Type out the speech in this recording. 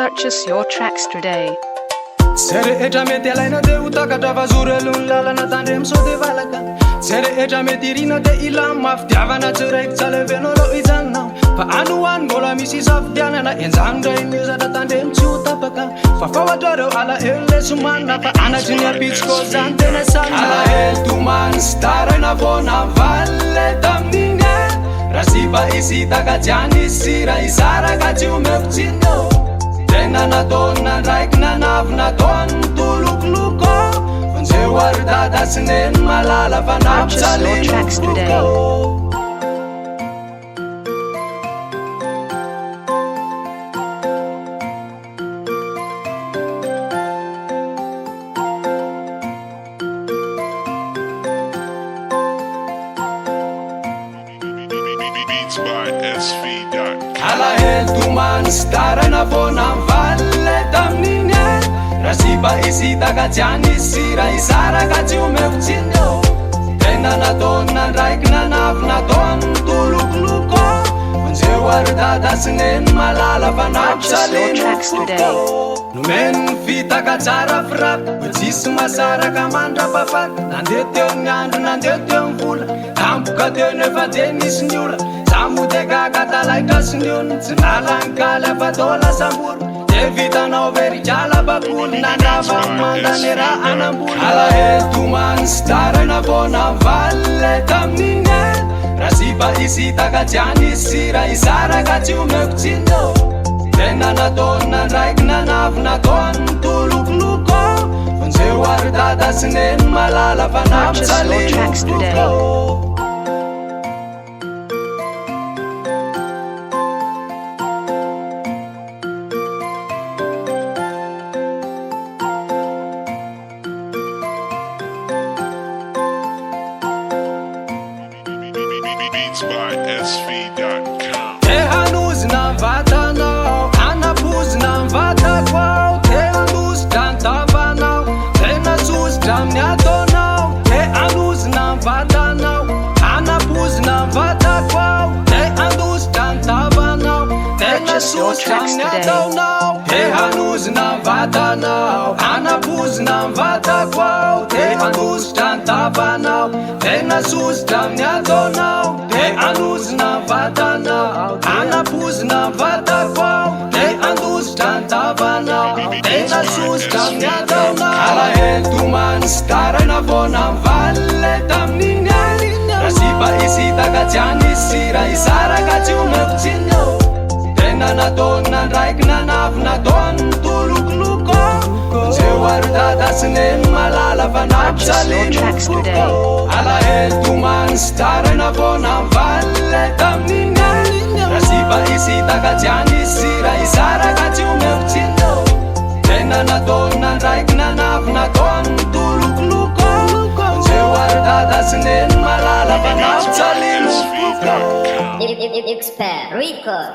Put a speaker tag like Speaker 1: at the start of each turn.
Speaker 1: Purchase your tracks today.
Speaker 2: Serehetra mety alaina de hotakatra vazorelony lalana tandremo sao de valaka. Serehetra mety irina de ila mafidiavana tsy raiky tsalevenao lo ijanonao. Fa anohany mbola misy isafidianana enjany ray mizatra tandremo tsy ho tapaka. Fa fahoatrareo alahelo le somanina fa anatry ny apitsiko zany tena salina. Alahelo tomany sy taraina vona valy le tamin'igny raha sipa isitaka jiany isira isaraka tsy omeko tsino. Tena nataony nandraiky nanavy nataony tolokoloko. Fanjeo ary dada sy neny malala fa nampitsalinoko.
Speaker 3: Beats by SV.com.
Speaker 2: Alahelo tomany sy taraina vona valy le tamin'igny raha sipa isitaka jiany isira isaraka tsy omeko tsino. Tena nataony nandraiky nanavy nataony tolokoloko. Fanjeo ary dada sy neny malala fa nampitsalinoko. Nomeny ny fitaka tsara firapy ho tsisy masaraka mandrapahafaty. Nandeha teo ny andro nandeha teo ny vola tampoka teo nefa de nisy ny ola. Zamodekaka talaitra sy ny ony tsy nalankala fa tao lasambolo. De vitanao verikala bakoly nandrava mandany raha anamboly. Alahelo tomany sy taraina vona valy le tamin'igny raha sipa isitaka jiany isira isaraka tsy omeko tsino. Tena nataony nandraiky nanavy nataony tolokoloko. Fanjeo ary dada sy neny malala fa nampitsalinoko.
Speaker 3: Beats by SV.com.
Speaker 2: Te hanozina ny vatanao, hanapozina ny vatako ao. Te hanozitra ny tavanao, tena sozitra amin'ny ataonao. Te hanozina ny vatanao, hanapozina ny vatako ao. Te hanozitra ny tavanao, tena sozitra amin'ny ataonao. Te hanozina ny vatanao, hanapozina ny vatako ao. Te hanozitra ny tavanao, tena sozitra amin'ny ataonao. Te hanozina ny vatanao, hanapozina ny vatako ao. Te handozitra ny tavanao, tena sozitra amin'ny ataonao. Alahelo tomany sy taraina vona valy le tamin'igny raha sipa isitaka jiany isira isaraka tsy omeko tsino. Tena nataony nandraiky nanavy nataony tolokoloko. Fanjeo ary dada sy neny malala fa nampitsalinoko. Alahelo tomany sy taraina vona valy le tamin'igny raha sipa isitaka jiany isira isaraka tsy omeko tsino. Tena nataony nandraiky nanavy nataony tolokoloko. Fanjeo ary dada sy neny malala fa nampitsalinoko.
Speaker 3: SV.com.
Speaker 4: Expert Record.